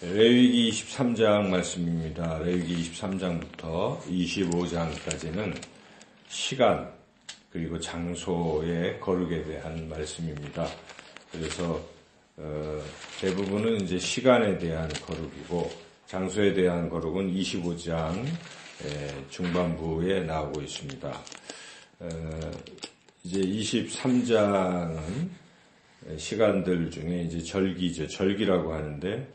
레위기 23장 말씀입니다. 레위기 23장부터 25장까지는 시간 그리고 장소의 거룩에 대한 말씀입니다. 그래서 대부분은 이제 시간에 대한 거룩이고 장소에 대한 거룩은 25장 중반부에 나오고 있습니다. 이제 23장은 시간들 중에 이제 절기죠. 절기라고 하는데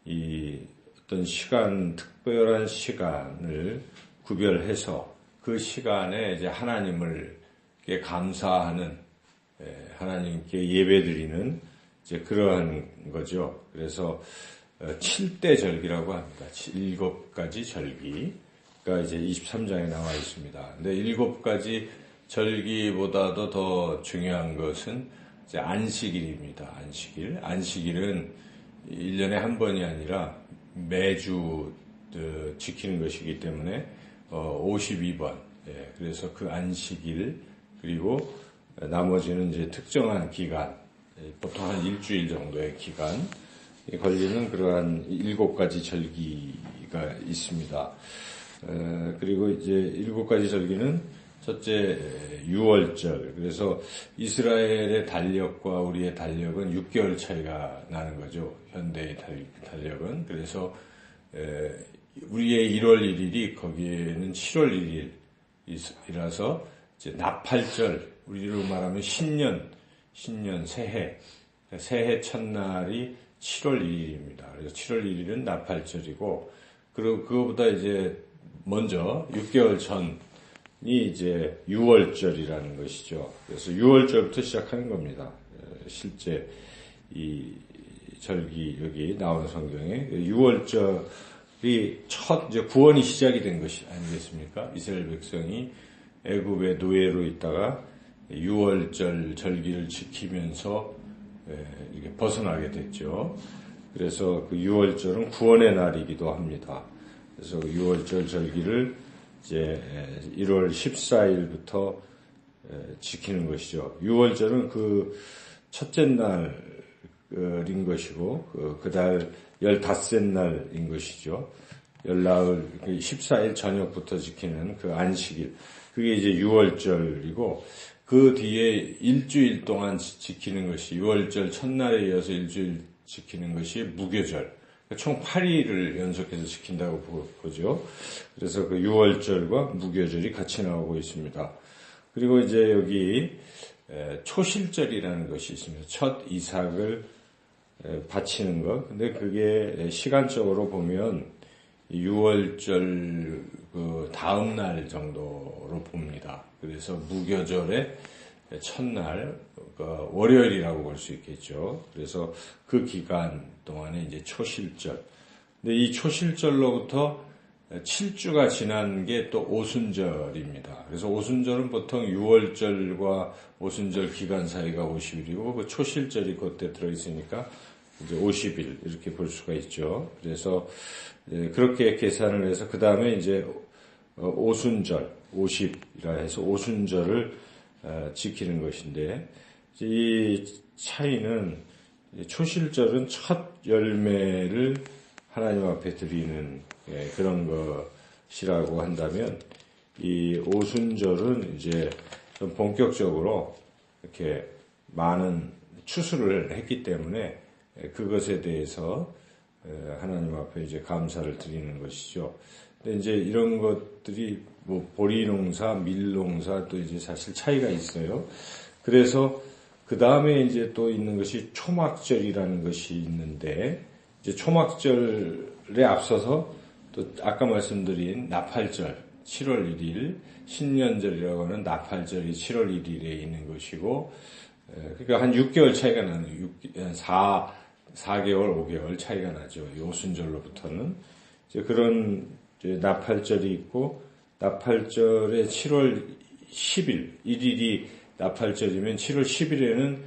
이 어떤 시간, 특별한 시간을 구별해서 그 시간에 이제 하나님께 감사하는, 하나님께 예배드리는 이제 그러한 거죠. 그래서 7대 절기라고 합니다. 7가지 절기가 이제 23장에 나와 있습니다. 근데 7가지 절기보다도 더 중요한 것은 이제 안식일입니다. 안식일은 1년에 한 번이 아니라 매주 지키는 것이기 때문에 52번. 그래서 그 안식일 그리고 나머지는 이제 특정한 기간, 보통 한 일주일 정도의 기간이 걸리는 그러한 7가지 절기가 있습니다. 그리고 이제 7가지 절기는 첫째, 유월절. 그래서 이스라엘의 달력과 우리의 달력은 6개월 차이가 나는 거죠. 현대의 달력은. 그래서 우리의 1월 1일이 거기에는 7월 1일이라서 이제 나팔절, 우리로 말하면 신년, 새해 첫날이 7월 1일입니다. 그래서 7월 1일은 나팔절이고, 그리고 그거보다 이제 먼저 6개월 전이 이제 유월절이라는 것이죠. 그래서 유월절부터 시작하는 겁니다. 실제 이 절기 여기 나오는 성경에 유월절이 첫 이제 구원이 시작이 된 것이 아니겠습니까? 이스라엘 백성이 애굽의 노예로 있다가 유월절 절기를 지키면서 이렇게 벗어나게 됐죠. 그래서 그 유월절은 구원의 날이기도 합니다. 그래서 그 유월절 절기를 이제 1월 14일부터 지키는 것이죠. 유월절은 그 첫째 날인 것이고 그 달 15날인 것이죠. 열나흘 14일 저녁부터 지키는 그 안식일. 그게 이제 유월절이고 그 뒤에 일주일 동안 지키는 것이 유월절 첫날에 이어서 일주일 지키는 것이 무교절. 총 8일을 연속해서 지킨다고 보죠. 그래서 그 유월절과 무교절이 같이 나오고 있습니다. 그리고 이제 여기 초실절이라는 것이 있습니다. 첫 이삭을 바치는 것. 근데 그게 시간적으로 보면 유월절 그 다음 날 정도로 봅니다. 그래서 무교절의 첫날, 월요일이라고 볼 수 있겠죠. 그래서 그 기간 동안에 이제 초실절. 근데 이 초실절로부터 7주가 지난 게 또 오순절입니다. 그래서 오순절은 보통 유월절과 오순절 기간 사이가 50일이고, 그 초실절이 그때 들어있으니까 이제 50일, 이렇게 볼 수가 있죠. 그래서 그렇게 계산을 해서, 그 다음에 이제 오순절, 50이라 해서 오순절을 지키는 것인데, 이 차이는 초실절은 첫 열매를 하나님 앞에 드리는 그런 것이라고 한다면, 이 오순절은 이제 좀 본격적으로 이렇게 많은 추수를 했기 때문에 그것에 대해서 하나님 앞에 이제 감사를 드리는 것이죠. 근데 이제 이런 것들이 뭐 보리농사, 밀농사 또 이제 사실 차이가 있어요. 그래서 그 다음에 이제 또 있는 것이 초막절이라는 것이 있는데, 이제 초막절에 앞서서 또 아까 말씀드린 나팔절 7월 1일, 신년절이라고 하는 나팔절이 7월 1일에 있는 것이고, 그러니까 한 6개월 차이가 나는 4개월, 5개월 차이가 나죠. 이 오순절로부터는 이제 그런 이제 나팔절이 있고, 나팔절에 7월 10일, 1일이 나팔절이면 7월 10일에는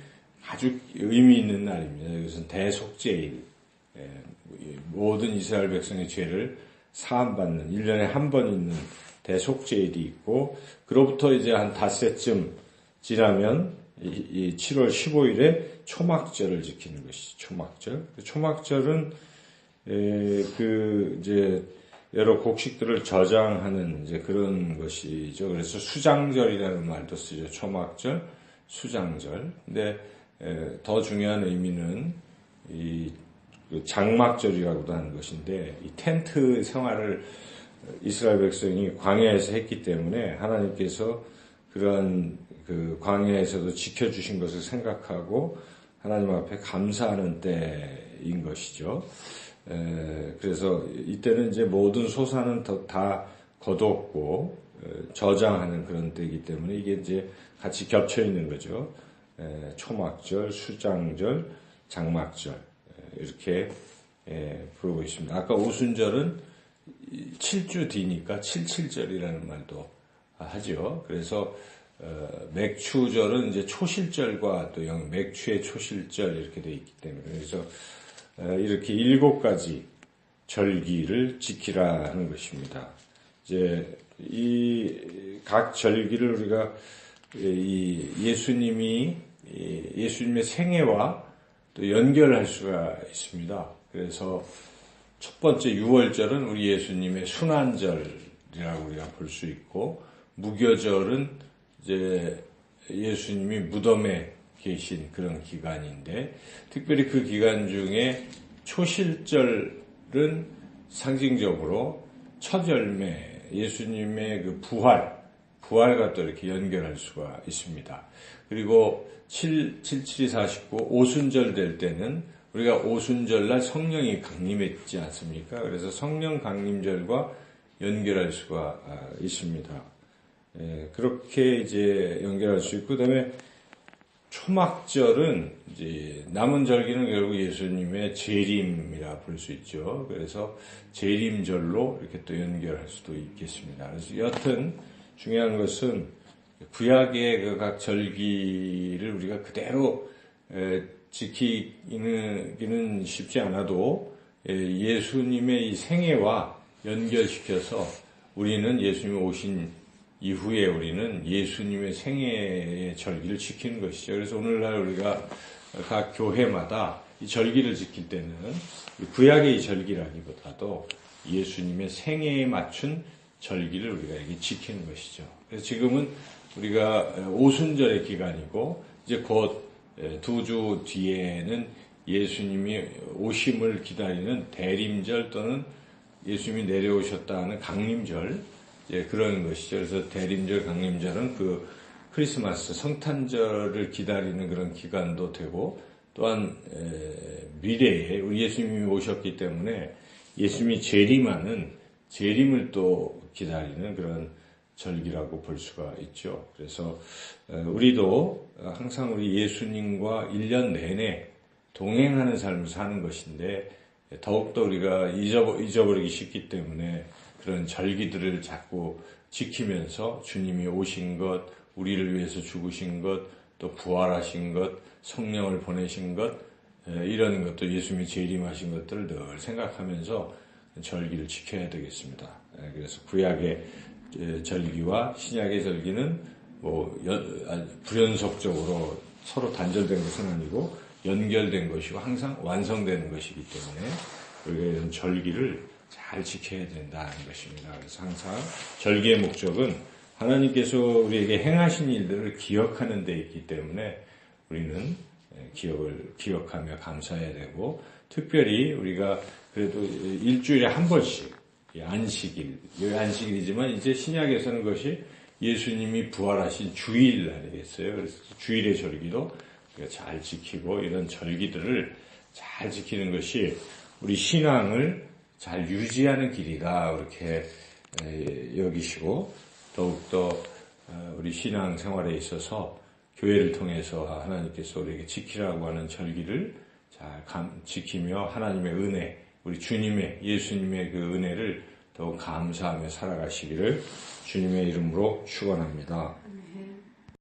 아주 의미 있는 날입니다. 이것은 대속죄일. 모든 이스라엘 백성의 죄를 사함받는 1년에 한 번 있는 대속죄일이 있고, 그로부터 이제 한 닷새쯤 지나면 이 7월 15일에 초막절을 지키는 것이죠. 초막절. 초막절은 이제 여러 곡식들을 저장하는 이제 그런 것이죠. 그래서 수장절이라는 말도 쓰죠. 초막절, 수장절. 근데 더 중요한 의미는 이 장막절이라고도 하는 것인데, 이 텐트 생활을 이스라엘 백성이 광야에서 했기 때문에 하나님께서 그런 그 광야에서도 지켜주신 것을 생각하고 하나님 앞에 감사하는 때인 것이죠. 그래서 이때는 이제 모든 소산은 다 거뒀고 저장하는 그런 때이기 때문에 이게 이제 같이 겹쳐 있는 거죠. 초막절, 수장절, 장막절 이렇게 부르고 있습니다. 아까 오순절은 7주 뒤니까 77절이라는 말도 하죠. 그래서 맥추절은 이제 초실절과 또 맥추의 초실절 이렇게 되어 있기 때문에, 그래서 이렇게 7가지 절기를 지키라 하는 것입니다. 이제 이 각 절기를 우리가 예수님의 생애와 또 연결할 수가 있습니다. 그래서 첫 번째 6월절은 우리 예수님의 순환절이라고 우리가 볼 수 있고, 무교절은 이제 예수님이 무덤에 계신 그런 기간인데, 특별히 그 기간 중에 초실절은 상징적으로 첫 열매, 예수님의 그 부활과 또 이렇게 연결할 수가 있습니다. 그리고 7, 49, 오순절 될 때는 우리가 오순절날 성령이 강림했지 않습니까? 그래서 성령 강림절과 연결할 수가 있습니다. 그렇게 이제 연결할 수 있고, 그다음에 초막절은 이제 남은 절기는 결국 예수님의 재림이라 볼 수 있죠. 그래서 재림절로 이렇게 또 연결할 수도 있겠습니다. 그래서 여튼 중요한 것은 구약의 그 각 절기를 우리가 그대로 지키기는 쉽지 않아도 예수님의 이 생애와 연결시켜서 우리는 예수님이 오신 이후에 우리는 예수님의 생애의 절기를 지키는 것이죠. 그래서 오늘날 우리가 각 교회마다 이 절기를 지킬 때는 구약의 이 절기라기보다도 예수님의 생애에 맞춘 절기를 우리가 이렇게 지키는 것이죠. 그래서 지금은 우리가 오순절의 기간이고, 이제 곧 2주 뒤에는 예수님이 오심을 기다리는 대림절 또는 예수님이 내려오셨다는 강림절, 그런 것이죠. 그래서 대림절, 강림절은 그 크리스마스, 성탄절을 기다리는 그런 기간도 되고, 또한 미래에 우리 예수님이 오셨기 때문에 예수님이 재림하는 재림을 또 기다리는 그런 절기라고 볼 수가 있죠. 그래서 우리도 항상 우리 예수님과 1년 내내 동행하는 삶을 사는 것인데, 더욱더 우리가 잊어버리기 쉽기 때문에 그런 절기들을 자꾸 지키면서 주님이 오신 것, 우리를 위해서 죽으신 것, 또 부활하신 것, 성령을 보내신 것, 이런 것도 예수님이 재림하신 것들을 늘 생각하면서 절기를 지켜야 되겠습니다. 그래서 구약의 절기와 신약의 절기는 불연속적으로 서로 단절된 것은 아니고 연결된 것이고 항상 완성되는 것이기 때문에 우리가 이런 절기를 잘 지켜야 된다는 것입니다. 그래서 항상 절기의 목적은 하나님께서 우리에게 행하신 일들을 기억하는 데 있기 때문에 우리는 기억하며 감사해야 되고, 특별히 우리가 그래도 일주일에 한 번씩 안식일이지만 이제 신약에서는 그것이 예수님이 부활하신 주일 아니겠어요? 그래서 주일의 절기도 우리가 잘 지키고, 이런 절기들을 잘 지키는 것이 우리 신앙을 잘 유지하는 길이다, 이렇게 여기시고, 더욱더 우리 신앙 생활에 있어서 교회를 통해서 하나님께서 우리에게 지키라고 하는 절기를 잘 지키며 하나님의 은혜, 우리 주님의, 예수님의 그 은혜를 더욱 감사하며 살아가시기를 주님의 이름으로 축원합니다.